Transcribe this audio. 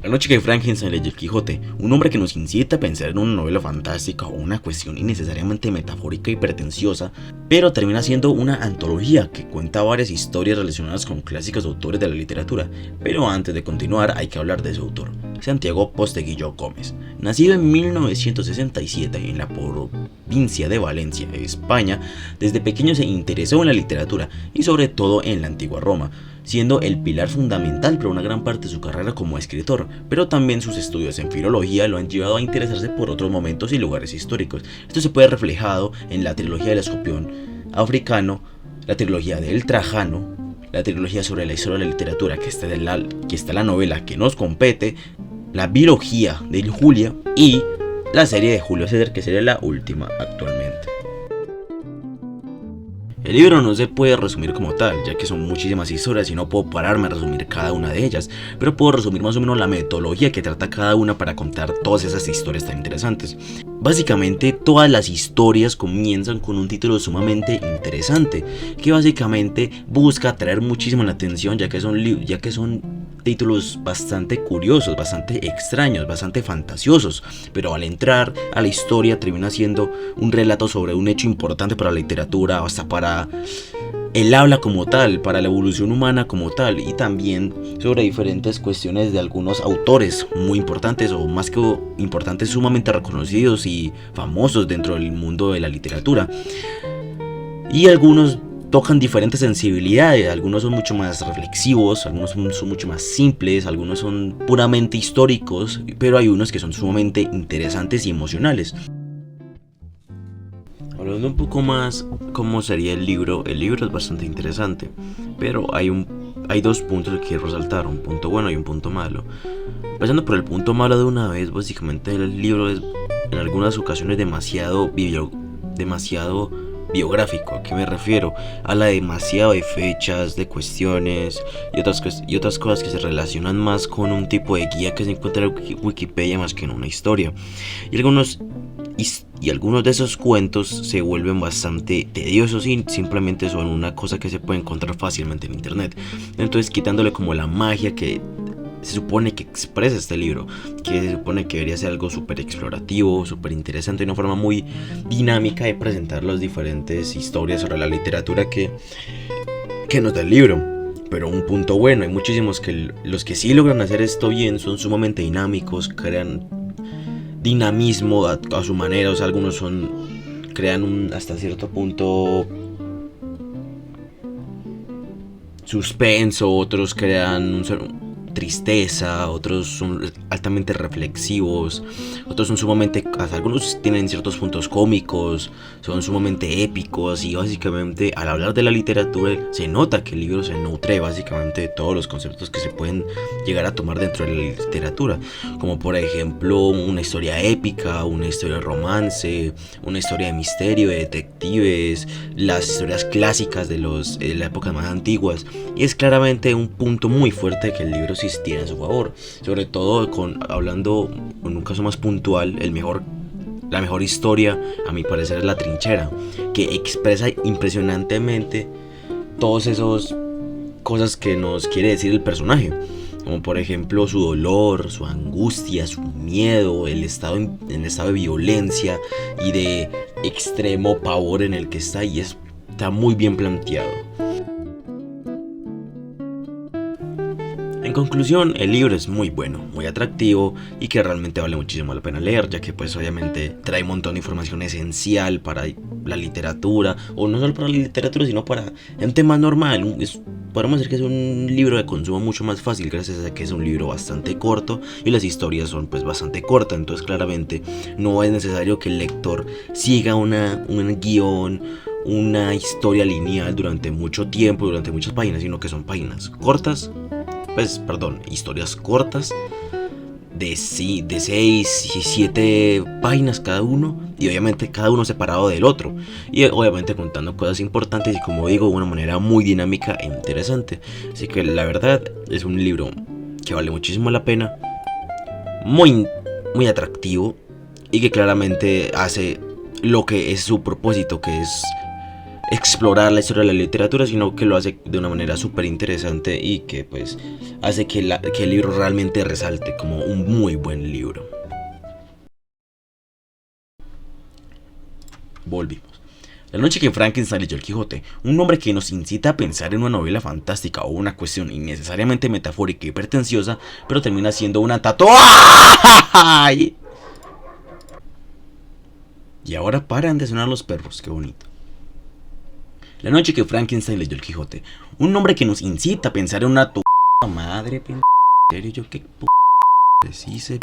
La noche que Frankenstein leyó el Quijote, un hombre que nos incita a pensar en una novela fantástica o una cuestión innecesariamente metafórica y pretenciosa, pero termina siendo una antología que cuenta varias historias relacionadas con clásicos autores de la literatura. Pero antes de continuar hay que hablar de su autor, Santiago Posteguillo Gómez. Nacido en 1967 en la provincia de Valencia, España, desde pequeño se interesó en la literatura y sobre todo en la antigua Roma, siendo el pilar fundamental para una gran parte de su carrera como escritor, pero también sus estudios en filología lo han llevado a interesarse por otros momentos y lugares históricos. Esto se puede reflejado en la trilogía del escorpión africano, la trilogía del Trajano, la trilogía sobre la historia de la literatura, que está la novela que nos compete, la biología de Julia y la serie de Julio César, que sería la última actualmente. El libro no se puede resumir como tal, ya que son muchísimas historias y no puedo pararme a resumir cada una de ellas, pero puedo resumir más o menos la metodología que trata cada una para contar todas esas historias tan interesantes. Básicamente todas las historias comienzan con un título sumamente interesante, que básicamente busca atraer muchísimo la atención, ya que son títulos bastante curiosos, bastante extraños, bastante fantasiosos, pero al entrar a la historia termina siendo un relato sobre un hecho importante para la literatura, hasta para el habla como tal, para la evolución humana como tal, y también sobre diferentes cuestiones de algunos autores muy importantes, o más que importantes, sumamente reconocidos y famosos dentro del mundo de la literatura. Y algunos tocan diferentes sensibilidades, algunos son mucho más reflexivos, algunos son mucho más simples, algunos son puramente históricos, pero hay unos que son sumamente interesantes y emocionales. Hablando un poco más cómo sería el libro es bastante interesante, pero hay dos puntos que quiero resaltar, un punto bueno y un punto malo. Empezando por el punto malo de una vez, básicamente el libro es en algunas ocasiones demasiado biográfico. ¿A qué me refiero? Habla demasiado de fechas, de cuestiones y otras cosas que se relacionan más con un tipo de guía que se encuentra en Wikipedia más que en una historia. Y algunos de esos cuentos se vuelven bastante tediosos y simplemente son una cosa que se puede encontrar fácilmente en internet. Entonces, quitándole como la magia que se supone que expresa este libro, que se supone que debería ser algo súper explorativo, súper interesante, y una forma muy dinámica de presentar las diferentes historias sobre la literatura que nos da el libro. Pero un punto bueno, hay muchísimos que los que sí logran hacer esto bien son sumamente dinámicos, crean dinamismo a su manera, o sea, algunos crean hasta cierto punto suspenso, otros crean tristeza, otros son altamente reflexivos, otros son sumamente, hasta algunos tienen ciertos puntos cómicos, son sumamente épicos, y básicamente al hablar de la literatura se nota que el libro se nutre básicamente de todos los conceptos que se pueden llegar a tomar dentro de la literatura, como por ejemplo una historia épica, una historia de romance, una historia de misterio, de detectives, las historias clásicas de las épocas más antiguas, y es claramente un punto muy fuerte que el libro sí tiene a su favor, sobre todo hablando en un caso más puntual, la mejor historia a mi parecer es La Trinchera, que expresa impresionantemente todas esas cosas que nos quiere decir el personaje, como por ejemplo su dolor, su angustia, su miedo, el estado de violencia y de extremo pavor en el que está, y está muy bien planteado. En conclusión, el libro es muy bueno, muy atractivo y que realmente vale muchísimo la pena leer, ya que pues obviamente trae un montón de información esencial para la literatura, o no solo para la literatura, sino para un tema normal. Podemos decir que es un libro de consumo mucho más fácil, gracias a que es un libro bastante corto y las historias son pues bastante cortas. Entonces claramente no es necesario que el lector siga un guión, una historia lineal durante mucho tiempo, durante muchas páginas, sino que son historias cortas de 6 y 7 páginas cada uno, y obviamente cada uno separado del otro, y obviamente contando cosas importantes y, como digo, de una manera muy dinámica e interesante. Así que la verdad es un libro que vale muchísimo la pena, muy, muy atractivo, y que claramente hace lo que es su propósito, que es explorar la historia de la literatura, sino que lo hace de una manera súper interesante y que pues hace que el libro realmente resalte como un muy buen libro. Volvimos. La noche que Frankenstein leyó el Quijote, un nombre que nos incita a pensar en una novela fantástica o una cuestión innecesariamente metafórica y pretenciosa, pero termina siendo una tatuaje. Y ahora paran de sonar los perros, qué bonito. La noche que Frankenstein leyó el Quijote, un nombre que nos incita a pensar en una madre, en serio, yo qué precise.